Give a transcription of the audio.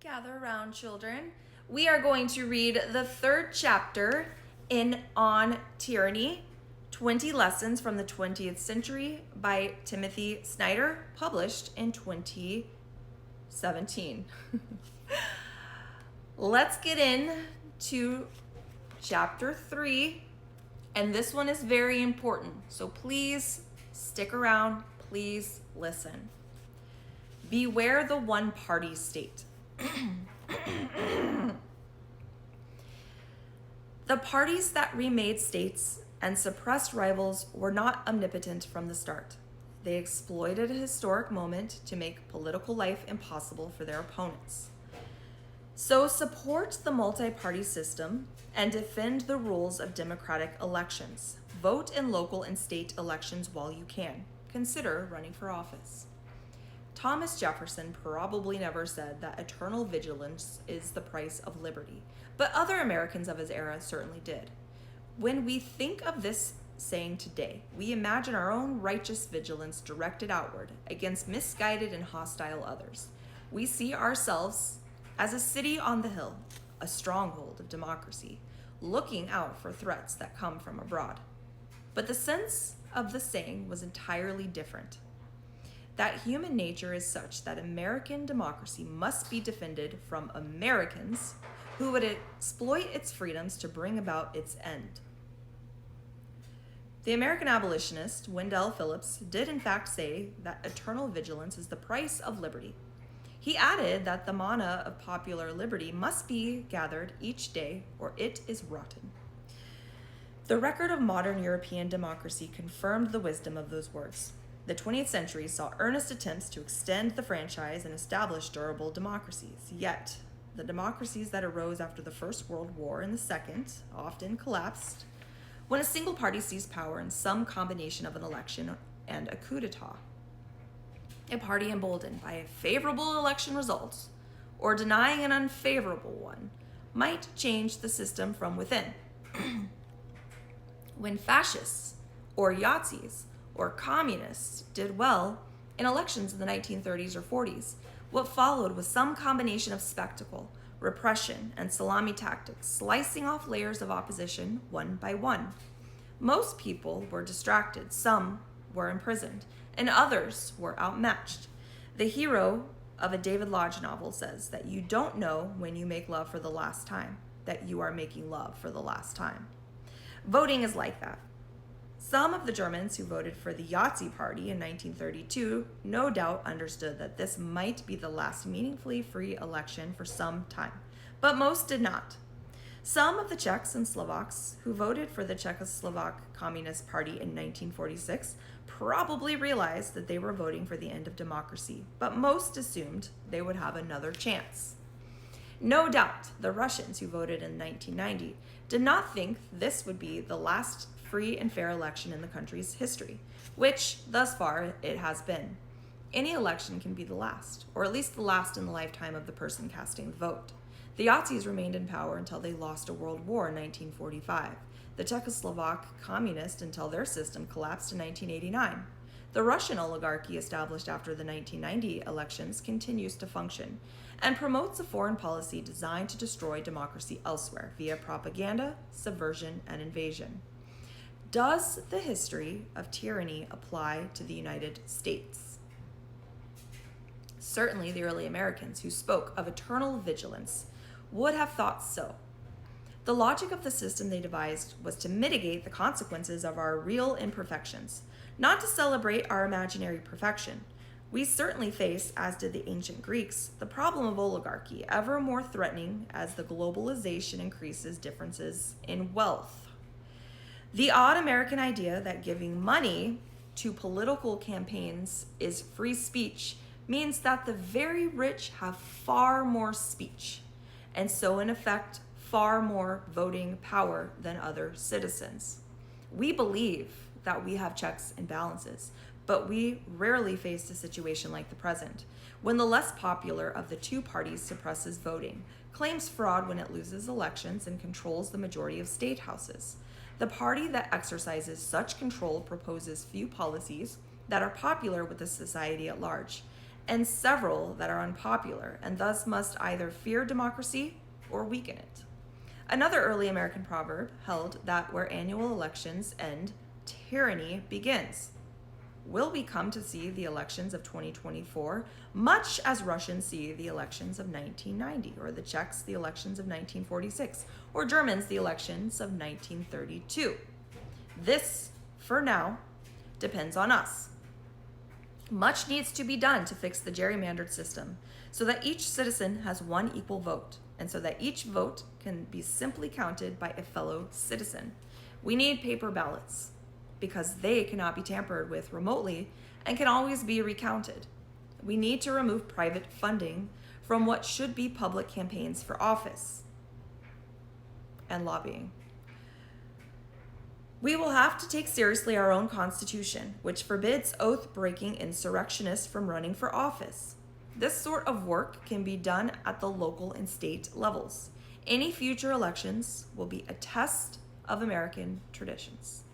Gather around, children. We are going to read the third chapter in On Tyranny, 20 Lessons from the 20th Century by Timothy Snyder, published in 2017. Let's get into chapter 3, and this one is very important, so please stick around, please listen. Beware the one-party state. The parties that remade states and suppressed rivals were not omnipotent from the start. They exploited a historic moment to make political life impossible for their opponents. So support the multi-party system and defend the rules of democratic elections. Vote in local and state elections while you can. Consider running for office. Thomas Jefferson probably never said that eternal vigilance is the price of liberty, but other Americans of his era certainly did. When we think of this saying today, we imagine our own righteous vigilance directed outward against misguided and hostile others. We see ourselves as a city on the hill, a stronghold of democracy, looking out for threats that come from abroad. But the sense of the saying was entirely different. That human nature is such that American democracy must be defended from Americans who would exploit its freedoms to bring about its end. The American abolitionist Wendell Phillips did in fact say that eternal vigilance is the price of liberty. He added that the manna of popular liberty must be gathered each day or it is rotten. The record of modern European democracy confirmed the wisdom of those words. The 20th century saw earnest attempts to extend the franchise and establish durable democracies. Yet, the democracies that arose after the First World War and the Second often collapsed when a single party seized power in some combination of an election and a coup d'etat. A party emboldened by a favorable election result or denying an unfavorable one might change the system from within. When fascists or Yazidis or communists did well in elections in the 1930s or 40s, what followed was some combination of spectacle, repression, and salami tactics, slicing off layers of opposition one by one. Most people were distracted, some were imprisoned, and others were outmatched. The hero of a David Lodge novel says that you don't know when you make love for the last time, that you are making love for the last time. Voting is like that. Some of the Germans who voted for the Yahtzee Party in 1932 no doubt understood that this might be the last meaningfully free election for some time, but most did not. Some of the Czechs and Slovaks who voted for the Czechoslovak Communist Party in 1946 probably realized that they were voting for the end of democracy, but most assumed they would have another chance. No doubt the Russians who voted in 1990 did not think this would be the last free and fair election in the country's history, which, thus far, it has been. Any election can be the last, or at least the last in the lifetime of the person casting the vote. The Nazis remained in power until they lost a world war in 1945. The Czechoslovak communists until their system collapsed in 1989. The Russian oligarchy established after the 1990 elections continues to function and promotes a foreign policy designed to destroy democracy elsewhere via propaganda, subversion, and invasion. Does the history of tyranny apply to the United States? Certainly the early Americans who spoke of eternal vigilance would have thought so. The logic of the system they devised was to mitigate the consequences of our real imperfections, not to celebrate our imaginary perfection. We certainly face, as did the ancient Greeks, the problem of oligarchy, ever more threatening as the globalization increases differences in wealth. The odd American idea that giving money to political campaigns is free speech means that the very rich have far more speech, and so in effect, far more voting power than other citizens. We believe that we have checks and balances, but we rarely face a situation like the present, when the less popular of the two parties suppresses voting, claims fraud when it loses elections, and controls the majority of state houses. The party that exercises such control proposes few policies that are popular with the society at large, and several that are unpopular, and thus must either fear democracy or weaken it. Another early American proverb held that where annual elections end, tyranny begins. Will we come to see the elections of 2024 much as Russians see the elections of 1990, or the Czechs the elections of 1946, or Germans the elections of 1932? This, for now, depends on us. Much needs to be done to fix the gerrymandered system so that each citizen has one equal vote, and so that each vote can be simply counted by a fellow citizen. We need paper ballots because they cannot be tampered with remotely and can always be recounted. We need to remove private funding from what should be public campaigns for office and lobbying. We will have to take seriously our own Constitution, which forbids oath-breaking insurrectionists from running for office. This sort of work can be done at the local and state levels. Any future elections will be a test of American traditions.